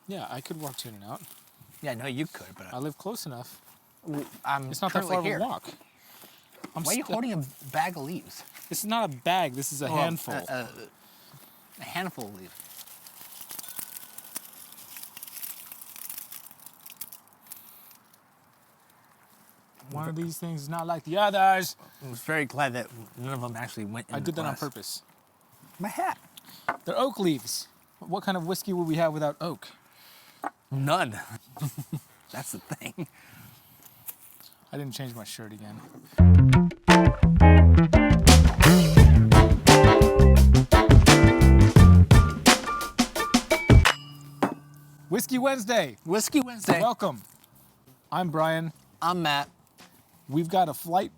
Yeah, I could walk to In and Out. Yeah, no, you could, but I live close enough. I'm It's not that far here. of a walk. Why are you holding a bag of leaves? This is not a bag. This is a handful. A handful of leaves. One of these things is not like the others. I was very glad that none of them actually went in I the did that on glass. purpose. My hat. They're oak leaves. What kind of whiskey would we have without oak? None. That's the thing. I didn't change my shirt again. Whiskey Wednesday. Whiskey Wednesday. Welcome. I'm Brian. I'm Matt. We've got a flight.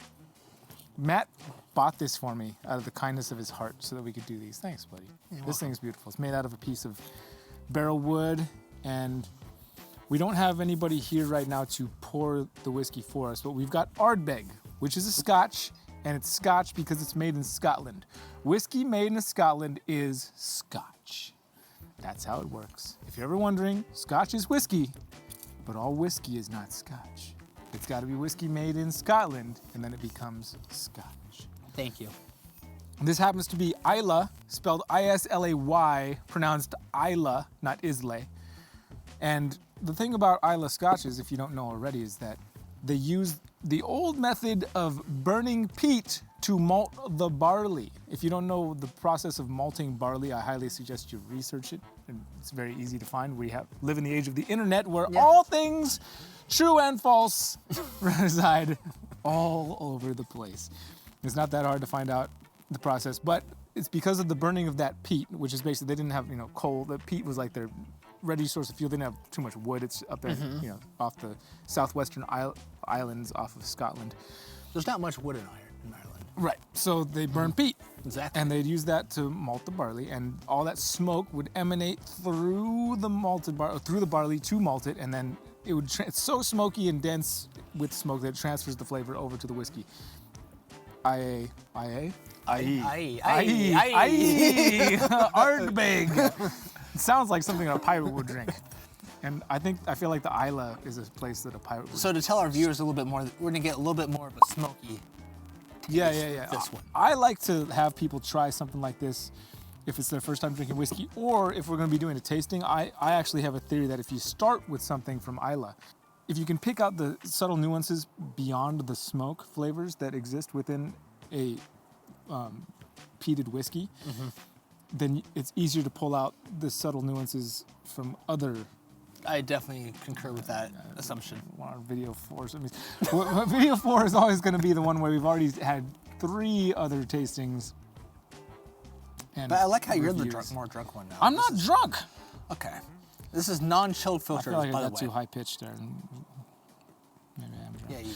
Matt bought this for me out of the kindness of his heart so that we could do these. Thanks, buddy. This thing's beautiful. It's made out of a piece of barrel wood, and we don't have anybody here right now to pour the whiskey for us, but we've got Ardbeg, which is a scotch, and it's scotch because it's made in Scotland. Whiskey made in Scotland is scotch. That's how it works. If you're ever wondering, scotch is whiskey, but all whiskey is not scotch. It's got to be whiskey made in Scotland, and then it becomes scotch. Thank you. This happens to be Islay, spelled I-S-L-A-Y, pronounced Isla, not Islay. And the thing about Islay scotches, if you don't know already, is that they use the old method of burning peat to malt the barley. If you don't know the process of malting barley, I highly suggest you research it. And it's very easy to find. We live in the age of the internet where all things true and false reside all over the place. It's not that hard to find out the process, but it's because of the burning of that peat, which is basically, they didn't have, coal. The peat was like their ready source of fuel. They didn't have too much wood. It's up there, off the southwestern islands off of Scotland. There's not much wood in Ireland. Right, so they burn peat. Exactly. And they'd use that to malt the barley, and all that smoke would emanate through the barley to malt it, and then it would, it's so smoky and dense with smoke that it transfers the flavor over to the whiskey. Aye. Ardbeg. It sounds like something a pirate would drink. And I feel like the Islay is a place that a pirate would. So to tell our viewers a little bit more, we're gonna get a little bit more of a smoky taste. Yeah. This one. I like to have people try something like this if it's their first time drinking whiskey, or if we're gonna be doing a tasting. I actually have a theory that if you start with something from Islay, if you can pick out the subtle nuances beyond the smoke flavors that exist within a peated whiskey, then it's easier to pull out the subtle nuances from other. I definitely concur with that assumption. Our video 4. So video 4 is always going to be the one where we've already had 3 other tastings. And but I like how you're the reviews. more drunk one now. I'm not drunk. Okay. This is non-chilled I filters, feel like by I the got way. too high pitched there. Maybe I am drunk. Yeah, you.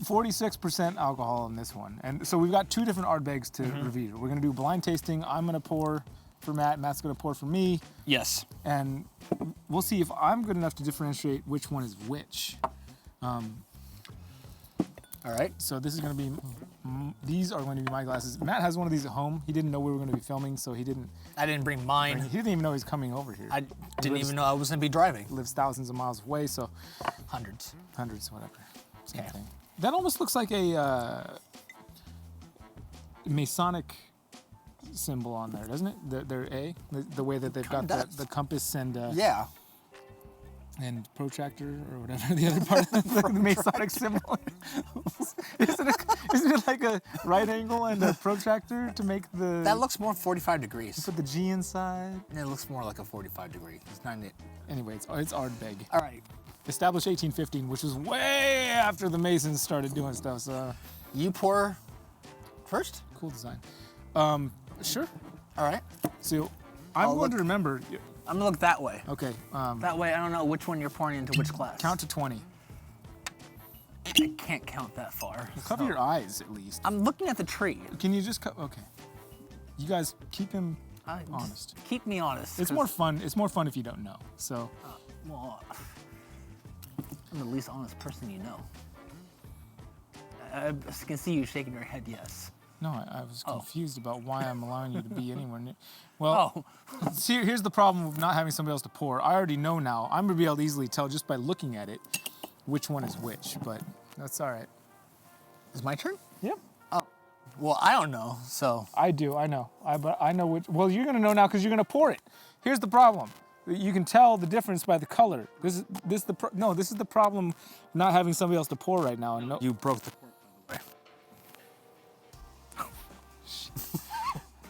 46% alcohol in this one. And so we've got 2 different Ardbegs to review. We're going to do blind tasting. I'm going to pour for Matt. Matt's going to pour for me. Yes. And we'll see if I'm good enough to differentiate which one is which. All right. So this is going to be, these are going to be my glasses. Matt has one of these at home. He didn't know we were going to be filming, so he didn't bring mine. He didn't even know he's coming over here. I didn't even know I was going to be driving. Lives thousands of miles away, so. Hundreds, whatever. Same Okay. thing. That almost looks like a Masonic symbol on there, doesn't it? Their A, the way that they've got the compass and Yeah. and protractor or whatever the other part of the Masonic symbol. Isn't it like a right angle and a protractor to make the? That looks more 45 degrees. Put the G inside. It looks more like a 45 degree. It's not it. Anyway, it's Ardbeg. All right. Established 1815, which was way after the Masons started doing stuff. So you pour first. Cool design. Sure. All right. So I'm going to remember. I'm gonna look that way. Okay. That way, I don't know which one you're pouring into which glass. Count to 20. I can't count that far. Well, cover your eyes at least. I'm looking at the tree. Can you just okay? You guys keep him honest. Keep me honest. It's more fun. It's more fun if you don't know. So. Well, I'm the least honest person you know. I can see you shaking your head. Yes. No, I was confused about why I'm allowing you to be anywhere near. Well, here's the problem with not having somebody else to pour. I already know now. I'm going to be able to easily tell just by looking at it which one is which, but that's all right. Is my turn? Yep. Oh. Well, I don't know, so. I do, I know. But I know which. Well, you're going to know now because you're going to pour it. Here's the problem. You can tell the difference by the color. This is the problem not having somebody else to pour right now. And You broke the cork, by the way.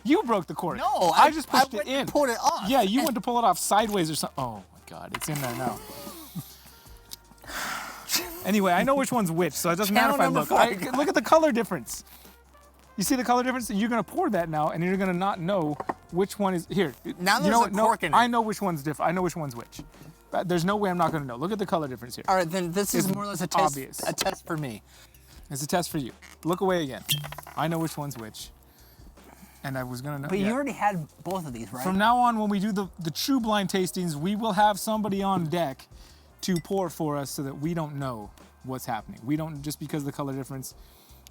You broke the cork. No, I just pushed it in. Pulled it off. Yeah, you went to pull it off sideways or something. Oh my God, it's in there now. Anyway, I know which one's which, so it doesn't matter if I look. Look at the color difference. You see the color difference? You're gonna pour that now, and you're gonna not know which one is here. Now there's a cork in it. I know which one's different. I know which one's which. There's no way I'm not gonna know. Look at the color difference here. All right, then this is more or less a test. Obvious. A test for me. It's a test for you. Look away again. I know which one's which. And I was gonna know. But you already had both of these, right? From now on, when we do the true blind tastings, we will have somebody on deck to pour for us so that we don't know what's happening. We don't, just because of the color difference,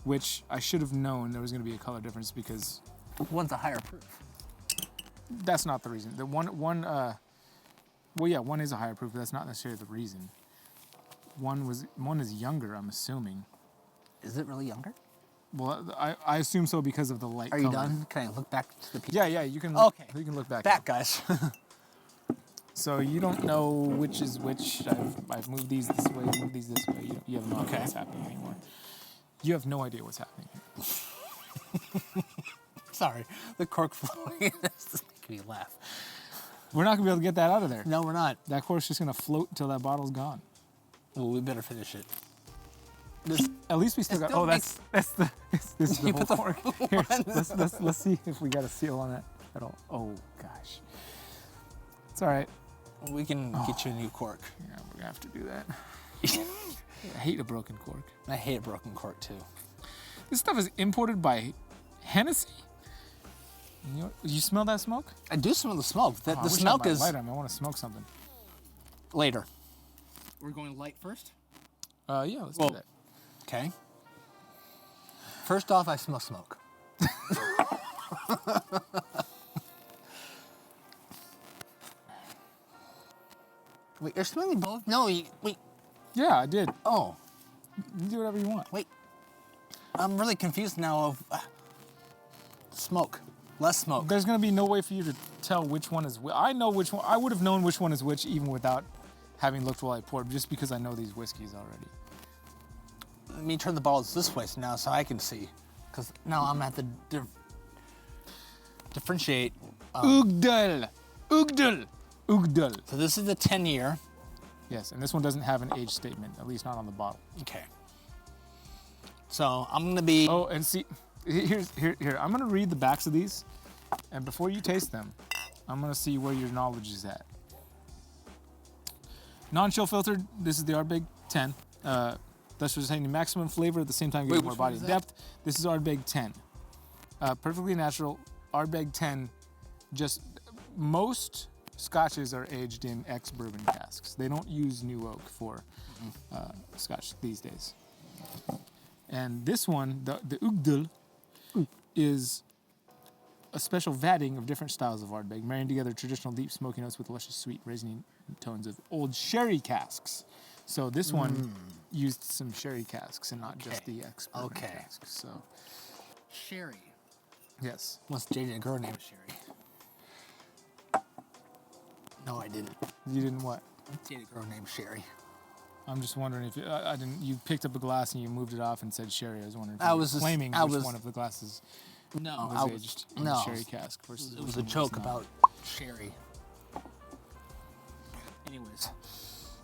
which I should have known there was gonna be a color difference because one's a higher proof. That's not the reason. The one is a higher proof, but that's not necessarily the reason. One is younger, I'm assuming. Is it really younger? Well, I assume so because of the light color. Are you done? Can I look back to the piece? Yeah, you can. Okay. You can look back. Back, guys. So you don't know which is which. I've moved these this way, moved these this way. You have no idea what's happening anymore. You have no idea what's happening. Sorry, the cork flowing. That's just making me laugh. We're not gonna be able to get that out of there. No, we're not. That cork's just gonna float until that bottle's gone. Well, we better finish it. At least we still got. Oh, this is the whole cork. Here, let's see if we got a seal on it at all. Oh gosh, it's all right. We can get you a new cork. Yeah, we're gonna have to do that. I hate a broken cork. I hate a broken cork too. This stuff is imported by Hennessy. You smell that smoke? I do smell the smoke. The I wish smoke I had is my lighter. I want to smoke something. later. We're going light first? Yeah, let's do that. Okay. First off, I smell smoke. Wait, you're smelling both? No, wait. Yeah, I did. Oh, You do whatever you want. wait. I'm really confused now of smoke. Less smoke. There's gonna be no way for you to tell which one is which. I know which one. I would have known which one is which even without having looked while I poured, just because I know these whiskeys already. Let me turn the bottles this way now so I can see. Because now I'm going to have to differentiate. Uigeadail. So this is the 10-year. Yes, and this one doesn't have an age statement, at least not on the bottle. Okay. So I'm going to be... Oh, and see, here. I'm gonna read the backs of these, and before you taste them, I'm gonna see where your knowledge is at. Non-chill filtered. This is the Ardbeg 10. That's just saying the maximum flavor at the same time giving more body and depth. This is Ardbeg 10. Perfectly natural. Ardbeg 10. Just most scotches are aged in ex-bourbon casks. They don't use new oak for scotch these days. And this one, the Uigeadail, is a special vatting of different styles of Ardbeg, marrying together traditional deep smoky notes with luscious sweet raisin tones of old sherry casks. So this one used some sherry casks and not just the ex-bourbon casks. So Sherry. yes. Once dated a girl named Sherry. No, I didn't. You didn't what? I dated a girl named Sherry. I'm just wondering if I didn't. You picked up a glass and you moved it off and said sherry. I was wondering if I you were was just- claiming I which was- one of the glasses No, was aged in a sherry cask versus it which was a one joke not. about Sherry. Anyways,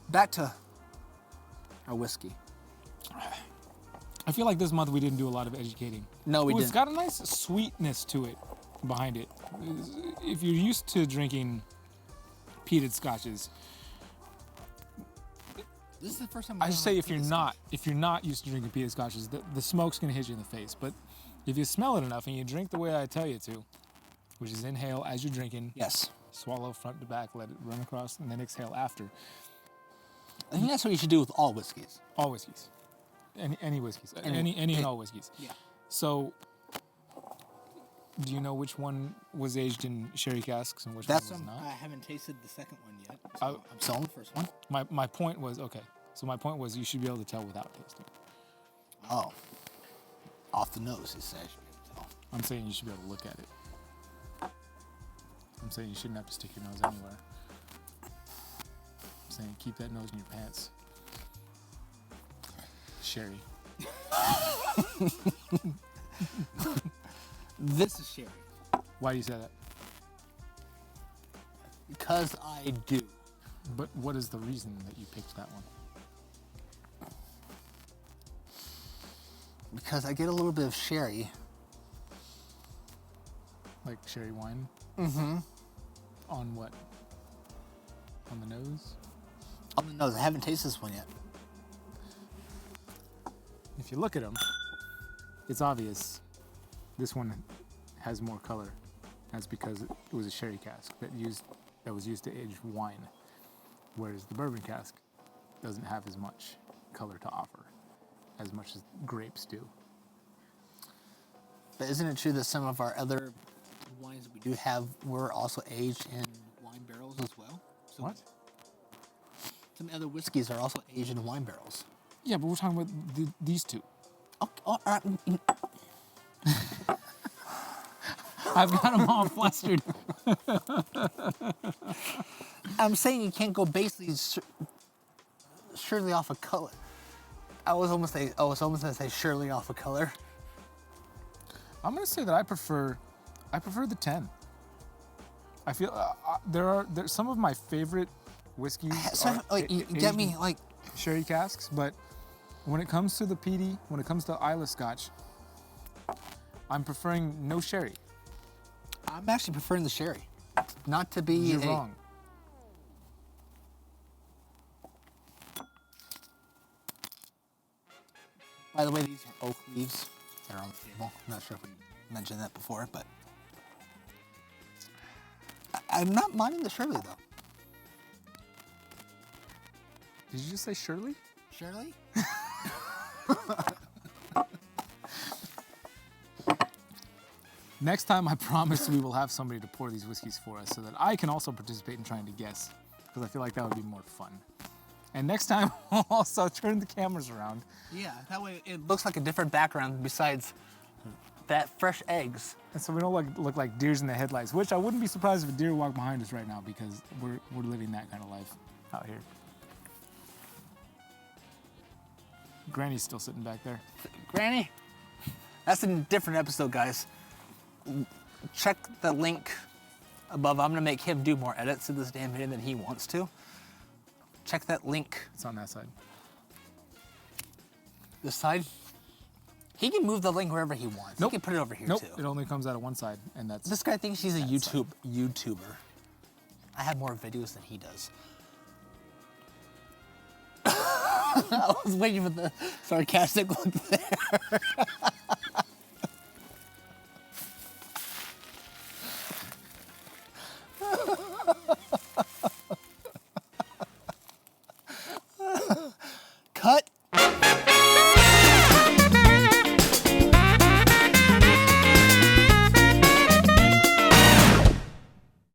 back to our whiskey. I feel like this month we didn't do a lot of educating. No, we It's didn't. got a nice sweetness to it behind it. If you're used to drinking peated scotches, This is the first time I should say if you're not used to drinking peated scotches, the smoke's gonna hit you in the face. But if you smell it enough and you drink the way I tell you to, which is inhale as you're drinking, Yes. swallow front to back, let it run across, and then exhale after. I think that's what you should do with all whiskeys. All whiskeys, any whiskeys, any and all whiskeys. Yeah. So Do you know which one was aged in sherry casks and which That's one was not? I haven't tasted the second one yet. I- So I'm selling the first one. My point was, okay, so my point was you should be able to tell without tasting. Oh. Off the nose, you say. I should be able to tell. I'm saying you should be able to look at it. I'm saying you shouldn't have to stick your nose anywhere. I'm saying keep that nose in your pants. Sherry. This is sherry. Why do you say that? Because I do. But what is the reason that you picked that one? Because I get a little bit of sherry. Like sherry wine? Mm-hmm. On what? On the nose? On the nose. I haven't tasted this one yet. If you look at them, it's obvious this one has more color. That's because it was a sherry cask that was used to age wine, whereas the bourbon cask doesn't have as much color to offer, as much as grapes do. But isn't it true that some of our other wines that we do have were also aged in wine barrels as well? So What? some other whiskeys are also aged in wine barrels. Yeah, but we're talking about these two. Oh, I've got them all flustered. I'm saying you can't go basically surely off of color. I was almost gonna say surely off of color. I'm gonna say that I prefer the 10. I feel there's some of my favorite whiskeys So are like you get aged me in like sherry casks, but when it comes to the peaty, when it comes to Islay Scotch, I'm preferring no sherry. I'm actually preferring the sherry, not to be. You're wrong. By the way, these are oak leaves that are on the table. I'm not sure if we mentioned that before, but I'm not minding the Shirley though. Did you just say Shirley? Shirley? Next time, I promise we will have somebody to pour these whiskeys for us so that I can also participate in trying to guess, because I feel like that would be more fun. And next time, I'll also turn the cameras around. Yeah, that way it looks like a different background besides that fresh eggs. And so we don't look like deers in the headlights, which I wouldn't be surprised if a deer walked behind us right now, because we're living that kind of life out here. Granny's still sitting back there. Granny, that's a different episode, guys. Check the link above. I'm gonna make him do more edits to this damn video than he wants to. Check that link. It's on that side. This side. He can move the link wherever he wants. Nope. He can put it over here Nope, too. it only comes out of one side, and that's... This guy thinks he's a YouTuber. I have more videos than he does. I was waiting for the sarcastic look there. Cut.